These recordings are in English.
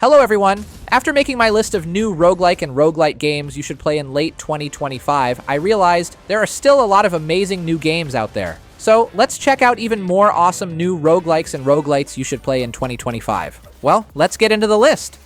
Hello everyone! After making my list of new roguelike and roguelite games you should play in late 2025, I realized there are still a lot of amazing new games out there. So let's check out even more awesome new roguelikes and roguelites you should play in 2025. Well, let's get into the list.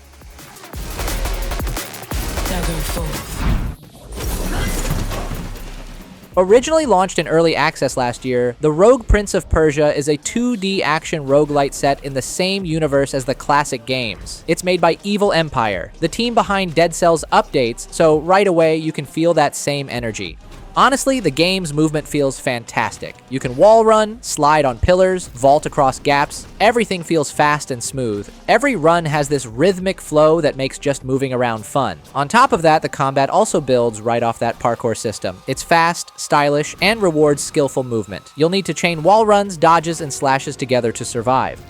Originally launched in early access last year, The Rogue Prince of Persia is a 2D action roguelite set in the same universe as the classic games. It's made by Evil Empire, the team behind Dead Cells updates, so right away you can feel that same energy. Honestly, the game's movement feels fantastic. You can wall run, slide on pillars, vault across gaps. Everything feels fast and smooth. Every run has this rhythmic flow that makes just moving around fun. On top of that, the combat also builds right off that parkour system. It's fast, stylish, and rewards skillful movement. You'll need to chain wall runs, dodges, and slashes together to survive.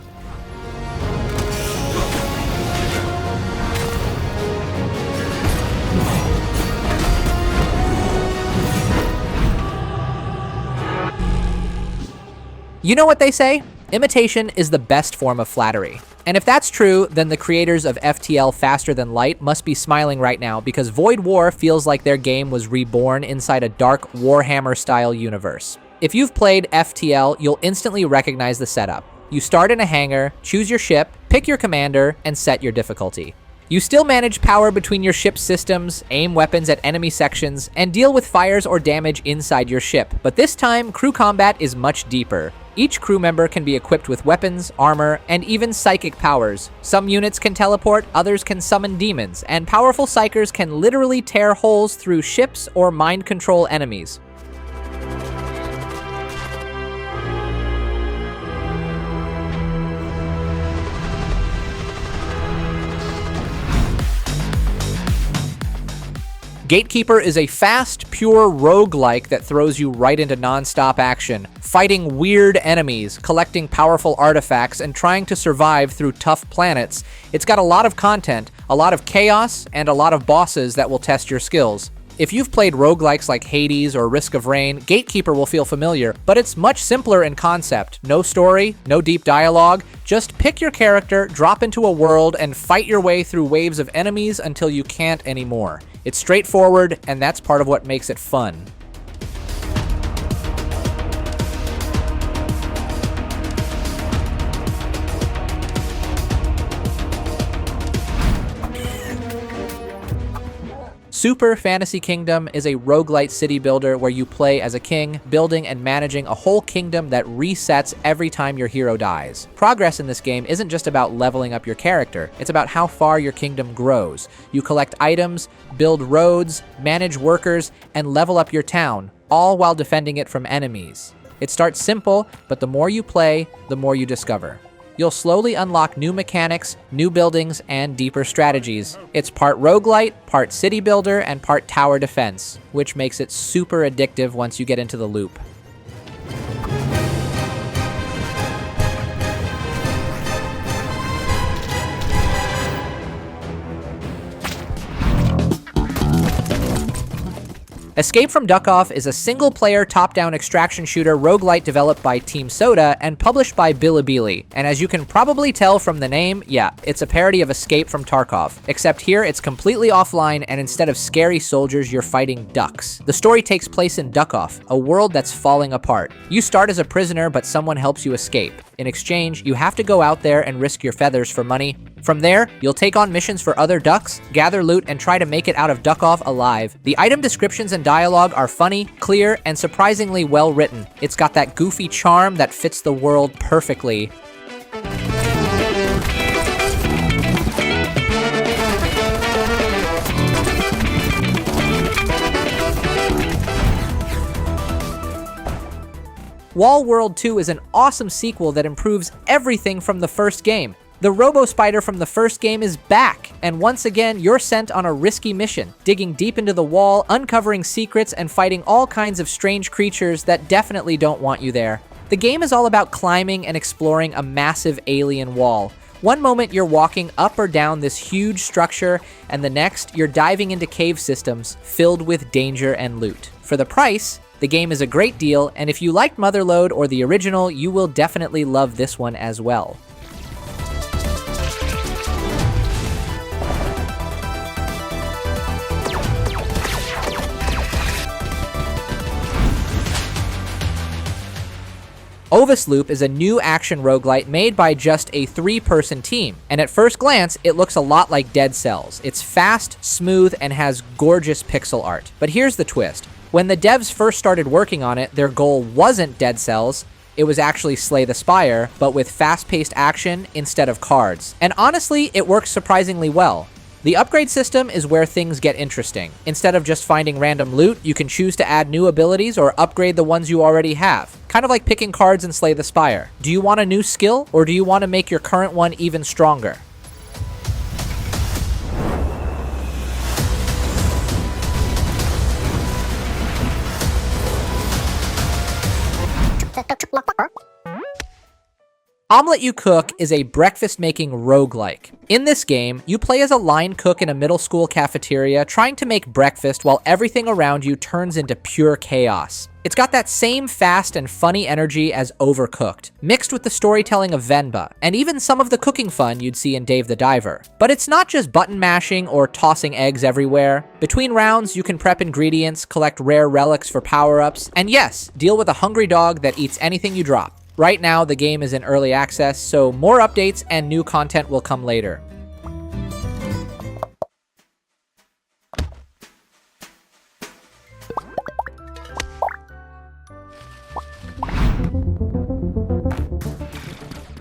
You know what they say? Imitation is the best form of flattery. And if that's true, then the creators of FTL Faster Than Light must be smiling right now because Void War feels like their game was reborn inside a dark Warhammer-style universe. If you've played FTL, you'll instantly recognize the setup. You start in a hangar, choose your ship, pick your commander, and set your difficulty. You still manage power between your ship's systems, aim weapons at enemy sections, and deal with fires or damage inside your ship. But this time, crew combat is much deeper. Each crew member can be equipped with weapons, armor, and even psychic powers. Some units can teleport, others can summon demons, and powerful psychers can literally tear holes through ships or mind control enemies. Gatekeeper is a fast, pure roguelike that throws you right into non-stop action, fighting weird enemies, collecting powerful artifacts, and trying to survive through tough planets. It's got a lot of content, a lot of chaos, and a lot of bosses that will test your skills. If you've played roguelikes like Hades or Risk of Rain, Gatekeeper will feel familiar, but it's much simpler in concept. No story, no deep dialogue, just pick your character, drop into a world, and fight your way through waves of enemies until you can't anymore. It's straightforward, and that's part of what makes it fun. Super Fantasy Kingdom is a roguelite city builder where you play as a king, building and managing a whole kingdom that resets every time your hero dies. Progress in this game isn't just about leveling up your character, it's about how far your kingdom grows. You collect items, build roads, manage workers, and level up your town, all while defending it from enemies. It starts simple, but the more you play, the more you discover. You'll slowly unlock new mechanics, new buildings, and deeper strategies. It's part roguelite, part city builder, and part tower defense, which makes it super addictive once you get into the loop. Escape from Duckov is a single-player top-down extraction shooter roguelite developed by Team Soda and published by Bilibili. And as you can probably tell from the name, yeah, it's a parody of Escape from Tarkov. Except here, it's completely offline, and instead of scary soldiers, you're fighting ducks. The story takes place in Duckov, a world that's falling apart. You start as a prisoner, but someone helps you escape. In exchange, you have to go out there and risk your feathers for money. From there, you'll take on missions for other ducks, gather loot, and try to make it out of Duckov alive. The item descriptions and dialogue are funny, clear, and surprisingly well written. It's got that goofy charm that fits the world perfectly. Wall World 2 is an awesome sequel that improves everything from the first game. The Robo-Spider from the first game is back, and once again, you're sent on a risky mission, digging deep into the wall, uncovering secrets, and fighting all kinds of strange creatures that definitely don't want you there. The game is all about climbing and exploring a massive alien wall. One moment you're walking up or down this huge structure, and the next you're diving into cave systems filled with danger and loot. For the price, the game is a great deal, and if you liked Motherlode or the original, you will definitely love this one as well. OVIS Loop is a new action roguelite made by just a 3-person team, and at first glance, it looks a lot like Dead Cells. It's fast, smooth, and has gorgeous pixel art. But here's the twist. When the devs first started working on it, their goal wasn't Dead Cells, it was actually Slay the Spire, but with fast-paced action instead of cards. And honestly, it works surprisingly well. The upgrade system is where things get interesting. Instead of just finding random loot, you can choose to add new abilities or upgrade the ones you already have. Kind of like picking cards in Slay the Spire. Do you want a new skill, or do you want to make your current one even stronger? Omelet You Cook is a breakfast-making roguelike. In this game, you play as a line cook in a middle school cafeteria trying to make breakfast while everything around you turns into pure chaos. It's got that same fast and funny energy as Overcooked, mixed with the storytelling of Venba, and even some of the cooking fun you'd see in Dave the Diver. But it's not just button mashing or tossing eggs everywhere. Between rounds, you can prep ingredients, collect rare relics for power-ups, and yes, deal with a hungry dog that eats anything you drop. Right now, the game is in early access, so more updates and new content will come later.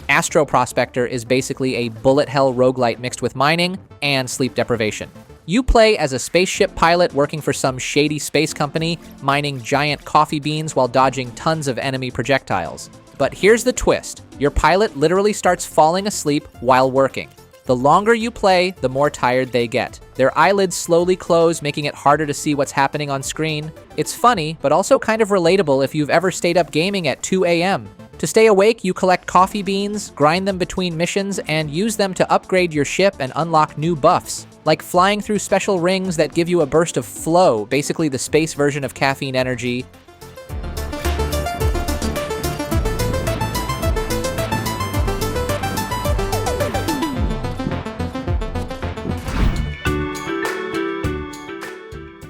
Astro Prospector is basically a bullet hell roguelite mixed with mining and sleep deprivation. You play as a spaceship pilot working for some shady space company, mining giant coffee beans while dodging tons of enemy projectiles. But here's the twist. Your pilot literally starts falling asleep while working. The longer you play, the more tired they get. Their eyelids slowly close, making it harder to see what's happening on screen. It's funny, but also kind of relatable if you've ever stayed up gaming at 2 a.m. To stay awake, you collect coffee beans, grind them between missions, and use them to upgrade your ship and unlock new buffs. Like flying through special rings that give you a burst of flow, basically the space version of caffeine energy.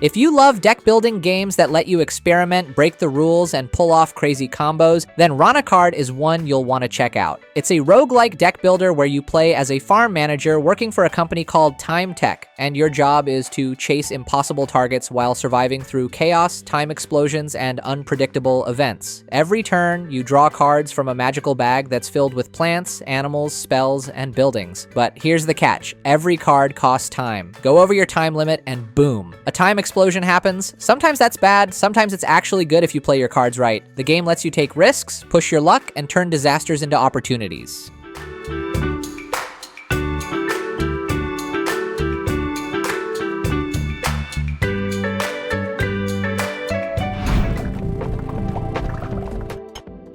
If you love deck-building games that let you experiment, break the rules, and pull off crazy combos, then Rana Card is one you'll want to check out. It's a roguelike deck builder where you play as a farm manager working for a company called Time Tech, and your job is to chase impossible targets while surviving through chaos, time explosions, and unpredictable events. Every turn, you draw cards from a magical bag that's filled with plants, animals, spells, and buildings. But here's the catch. Every card costs time. Go over your time limit and boom. A time explosion happens. Sometimes that's bad, sometimes it's actually good if you play your cards right. The game lets you take risks, push your luck, and turn disasters into opportunities.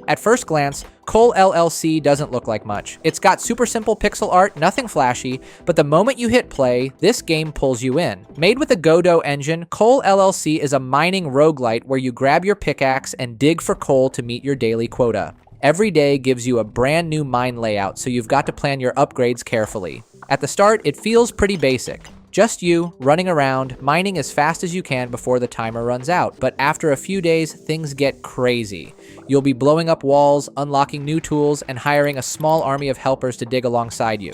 At first glance, Cole LLC doesn't look like much. It's got super simple pixel art, nothing flashy, but the moment you hit play, this game pulls you in. Made with a Godot engine, Cole LLC is a mining roguelite where you grab your pickaxe and dig for coal to meet your daily quota. Every day gives you a brand new mine layout, so you've got to plan your upgrades carefully. At the start, it feels pretty basic. Just you, running around, mining as fast as you can before the timer runs out. But after a few days, things get crazy. You'll be blowing up walls, unlocking new tools, and hiring a small army of helpers to dig alongside you.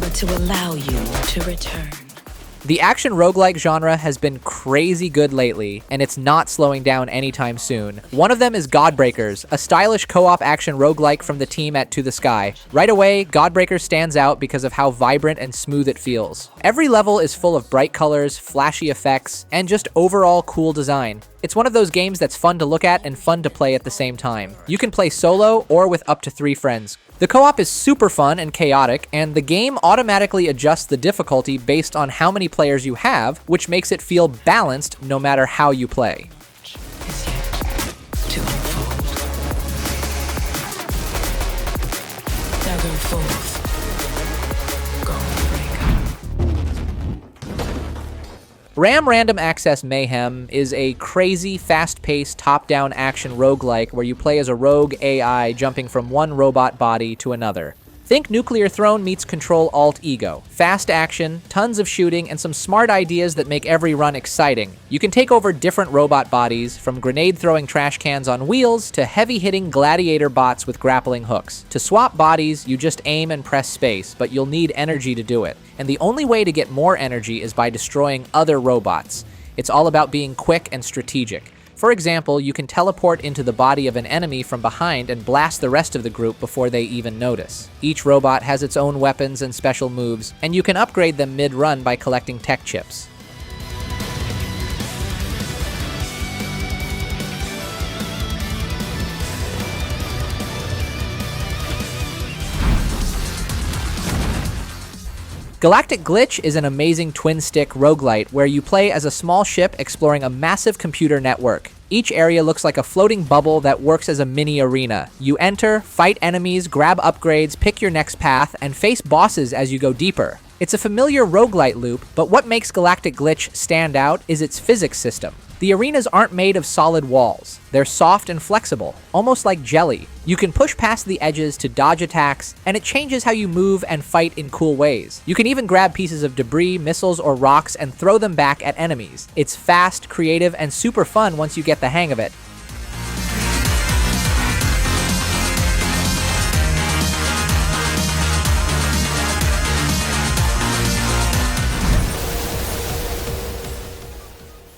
But to allow you to return. The action roguelike genre has been crazy good lately, and it's not slowing down anytime soon. One of them is GODBREAKERS, a stylish co-op action roguelike from the team at To The Sky. Right away, GODBREAKERS stands out because of how vibrant and smooth it feels. Every level is full of bright colors, flashy effects, and just overall cool design. It's one of those games that's fun to look at and fun to play at the same time. You can play solo or with up to 3 friends. The co-op is super fun and chaotic, and the game automatically adjusts the difficulty based on how many players you have, which makes it feel balanced no matter how you play. Is yet to unfold. Now go forth, Godbreaker. Random Access Mayhem is a crazy, fast-paced, top-down action roguelike where you play as a rogue AI jumping from one robot body to another. Think Nuclear Throne meets Control Alt Ego. Fast action, tons of shooting, and some smart ideas that make every run exciting. You can take over different robot bodies, from grenade-throwing trash cans on wheels to heavy-hitting gladiator bots with grappling hooks. To swap bodies, you just aim and press space, but you'll need energy to do it. And the only way to get more energy is by destroying other robots. It's all about being quick and strategic. For example, you can teleport into the body of an enemy from behind and blast the rest of the group before they even notice. Each robot has its own weapons and special moves, and you can upgrade them mid-run by collecting tech chips. Galactic Glitch is an amazing twin-stick roguelite where you play as a small ship exploring a massive computer network. Each area looks like a floating bubble that works as a mini arena. You enter, fight enemies, grab upgrades, pick your next path, and face bosses as you go deeper. It's a familiar roguelite loop, but what makes Galactic Glitch stand out is its physics system. The arenas aren't made of solid walls. They're soft and flexible, almost like jelly. You can push past the edges to dodge attacks, and it changes how you move and fight in cool ways. You can even grab pieces of debris, missiles, or rocks and throw them back at enemies. It's fast, creative, and super fun once you get the hang of it.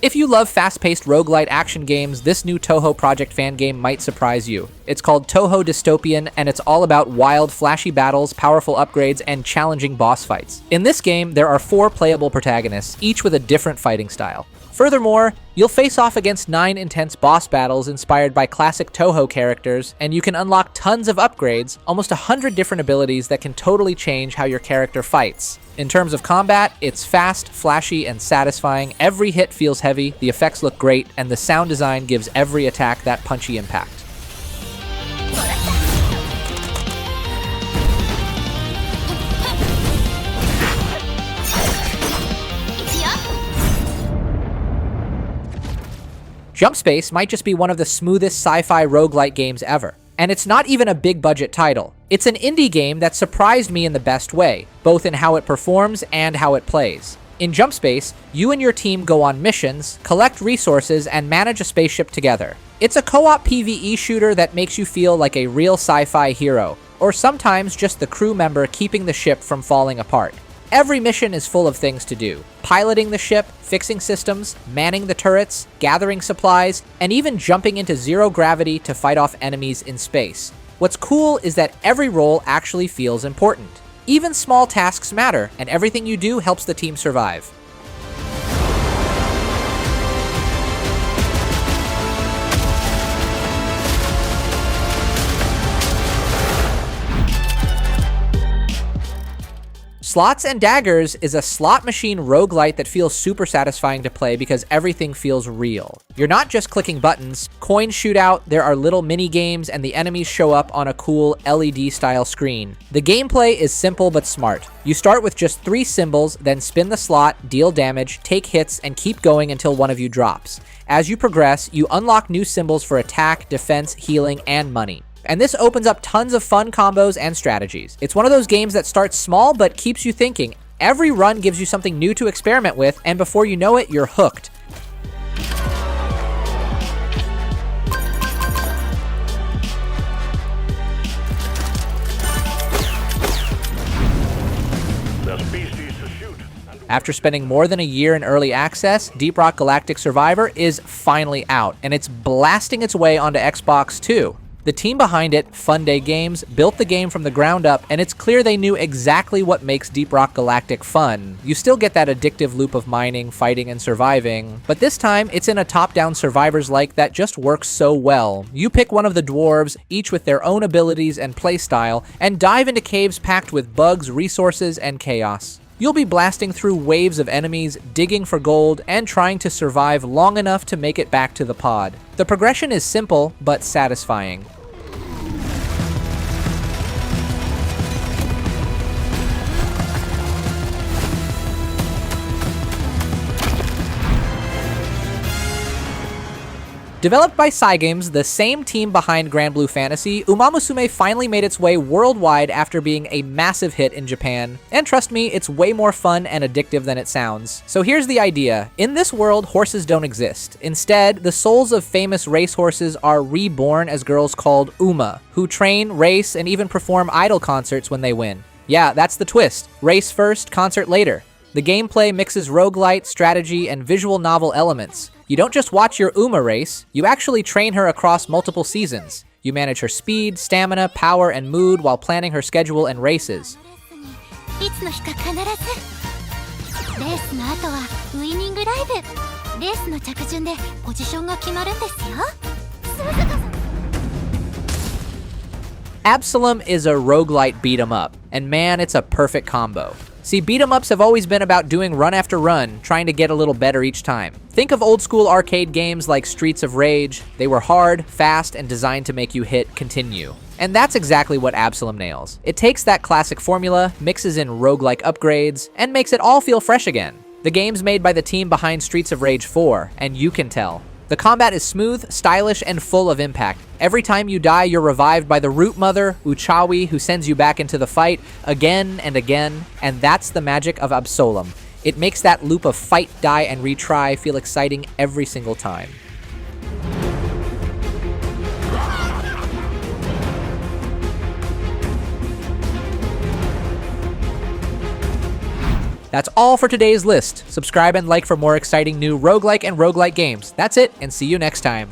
If you love fast-paced roguelite action games, this new Touhou Project fan game might surprise you. It's called Touhou Dystopian, and it's all about wild, flashy battles, powerful upgrades, and challenging boss fights. In this game, there are 4 playable protagonists, each with a different fighting style. Furthermore, you'll face off against 9 intense boss battles inspired by classic Touhou characters, and you can unlock tons of upgrades, almost 100 different abilities that can totally change how your character fights. In terms of combat, it's fast, flashy, and satisfying. Every hit feels heavy, the effects look great, and the sound design gives every attack that punchy impact. Jump Space might just be one of the smoothest sci-fi roguelite games ever. And it's not even a big budget title. It's an indie game that surprised me in the best way, both in how it performs and how it plays. In Jump Space, you and your team go on missions, collect resources, and manage a spaceship together. It's a co-op PvE shooter that makes you feel like a real sci-fi hero, or sometimes just the crew member keeping the ship from falling apart. Every mission is full of things to do. Piloting the ship, fixing systems, manning the turrets, gathering supplies, and even jumping into zero gravity to fight off enemies in space. What's cool is that every role actually feels important. Even small tasks matter, and everything you do helps the team survive. Slots and Daggers is a slot machine roguelite that feels super satisfying to play because everything feels real. You're not just clicking buttons, coins shoot out, there are little mini games, and the enemies show up on a cool LED style screen. The gameplay is simple but smart. You start with just 3 symbols, then spin the slot, deal damage, take hits, and keep going until one of you drops. As you progress, you unlock new symbols for attack, defense, healing, and money. And this opens up tons of fun combos and strategies. It's one of those games that starts small but keeps you thinking. Every run gives you something new to experiment with, and before you know it, you're hooked. After spending more than a year in early access, Deep Rock Galactic Survivor is finally out, and it's blasting its way onto Xbox too. The team behind it, Fun Day Games, built the game from the ground up, and it's clear they knew exactly what makes Deep Rock Galactic fun. You still get that addictive loop of mining, fighting, and surviving, but this time it's in a top-down survivors-like that just works so well. You pick one of the dwarves, each with their own abilities and playstyle, and dive into caves packed with bugs, resources, and chaos. You'll be blasting through waves of enemies, digging for gold, and trying to survive long enough to make it back to the pod. The progression is simple, but satisfying. Developed by Cygames, the same team behind Grand Blue Fantasy, Umamusume finally made its way worldwide after being a massive hit in Japan. And trust me, it's way more fun and addictive than it sounds. So here's the idea. In this world, horses don't exist. Instead, the souls of famous racehorses are reborn as girls called Uma, who train, race, and even perform idol concerts when they win. Yeah, that's the twist. Race first, concert later. The gameplay mixes roguelite, strategy, and visual novel elements. You don't just watch your Uma race, you actually train her across multiple seasons. You manage her speed, stamina, power, and mood while planning her schedule and races. Absolum is a roguelite beat-em-up, and man, it's a perfect combo. See, beat-em-ups have always been about doing run after run, trying to get a little better each time. Think of old-school arcade games like Streets of Rage. They were hard, fast, and designed to make you hit continue. And that's exactly what Absolum nails. It takes that classic formula, mixes in roguelike upgrades, and makes it all feel fresh again. The game's made by the team behind Streets of Rage 4, and you can tell. The combat is smooth, stylish, and full of impact. Every time you die, you're revived by the Root Mother, Uchawi, who sends you back into the fight again and again, and that's the magic of Absolum. It makes that loop of fight, die, and retry feel exciting every single time. That's all for today's list. Subscribe and like for more exciting new roguelike and roguelite games. That's it, and see you next time.